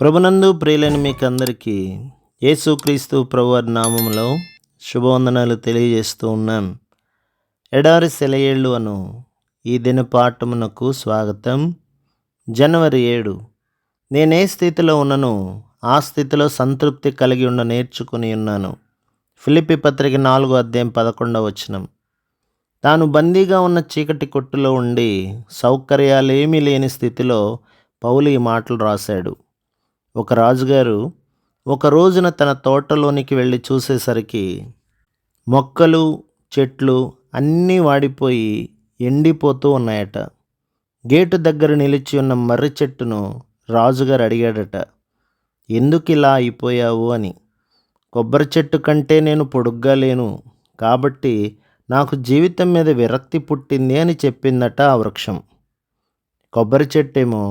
ప్రభునందు ప్రియులైన మీకందరికీ యేసుక్రీస్తు ప్రభువారి నామములో శుభవందనాలు తెలియజేస్తూ ఉన్నాను. ఎడారి సెలయేళ్ళు అను ఈ దినపాఠమునకు స్వాగతం. జనవరి 7. నేనే స్థితిలో ఉన్నను ఆ స్థితిలో సంతృప్తి కలిగి నేర్చుకుని ఉన్నాను. ఫిలిప్పీ పత్రిక 4:11. తాను బందీగా ఉన్న చీకటి కొట్టులో ఉండి సౌకర్యాలేమీ లేని స్థితిలో పౌలు ఈ మాటలు రాశాడు. ఒక రాజుగారు ఒక రోజున తన తోటలోనికి వెళ్ళి చూసేసరికి మొక్కలు చెట్లు అన్నీ వాడిపోయి ఎండిపోతూ ఉన్నాయట. గేటు దగ్గర నిలిచి ఉన్న మర్రి చెట్టును రాజుగారు అడిగాడట, ఎందుకు ఇలా అయిపోయావు అని. కొబ్బరి చెట్టు కంటే నేను పొడుగ్గా లేను కాబట్టి నాకు జీవితం మీద విరక్తి పుట్టింది అని చెప్పిందట ఆ వృక్షం. కొబ్బరి చెట్టేమో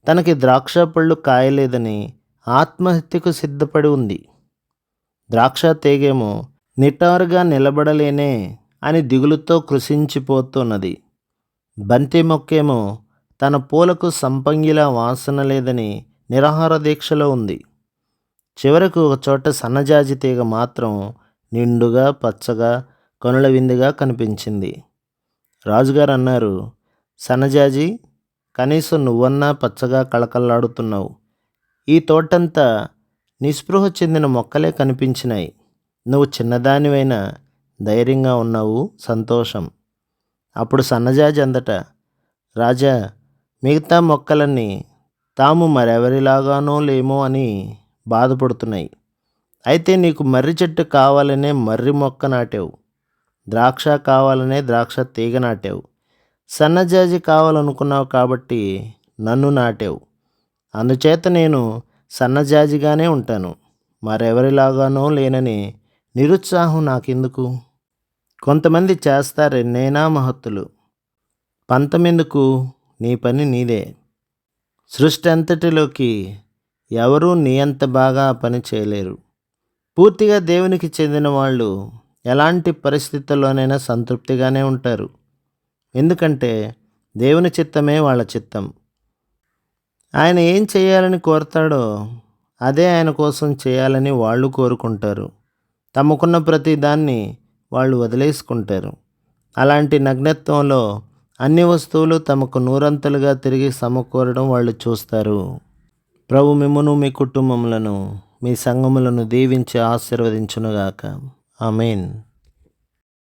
తనకి ద్రాక్ష పళ్ళు కాయలేదని ఆత్మహత్యకు సిద్ధపడి ఉంది. ద్రాక్ష తీగేమో నిటారుగా నిలబడలేనే అని దిగులుతో కృషించిపోతున్నది. బంతి మొక్కేమో తన పూలకు సంపంగిలా వాసన లేదని నిరాహార దీక్షలో ఉంది. చివరకు ఒక చోట సన్నజాజి తీగ మాత్రం నిండుగా పచ్చగా కనుల విందుగా కనిపించింది. రాజుగారు అన్నారు, సన్నజాజి, కనీసం నువ్వన్నా పచ్చగా కళకళలాడుతున్నావు. ఈ తోటంతా నిస్పృహ చెందిన మొక్కలే కనిపించినాయి. నువ్వు చిన్నదానివైనా ధైర్యంగా ఉన్నావు, సంతోషం. అప్పుడు సన్నజాజి అందట, రాజా, మిగతా మొక్కలన్నీ తాము మరెవరిలాగానో లేమో అని బాధపడుతున్నాయి. అయితే నీకు మర్రి చెట్టు కావాలనే మర్రి మొక్క నాటావు, ద్రాక్ష కావాలనే ద్రాక్ష తీగ నాటావు, సన్నజాజి కావాలనుకున్నావు కాబట్టి నన్ను నాటావు. అందుచేత నేను సన్నజాజిగానే ఉంటాను, మరెవరిలాగానో లేనని నిరుత్సాహం నాకెందుకు. కొంతమంది చేస్తారెన్నైనా మహత్తులు, పంతమెందుకు, నీ పని నీదే. సృష్టి అంతటిలోకి ఎవరూ నీ అంత బాగా పని చేయలేరు. పూర్తిగా దేవునికి చెందిన వాళ్ళు ఎలాంటి పరిస్థితుల్లోనైనా సంతృప్తిగానే ఉంటారు. ఎందుకంటే దేవుని చిత్తమే వాళ్ళ చిత్తం. ఆయన ఏం చేయాలని కోరుతాడో అదే ఆయన కోసం చేయాలని వాళ్ళు కోరుకుంటారు. తమకున్న ప్రతి దాన్ని వాళ్ళు వదిలేసుకుంటారు. అలాంటి నగ్నత్వంలో అన్ని వస్తువులు తమకు నూరంతలుగా తిరిగి సమకూరడం వాళ్ళు చూస్తారు. ప్రభు మిమ్మును మీ కుటుంబములను మీ సంఘములను దీవించి ఆశీర్వదించునుగాక. ఆమేన్.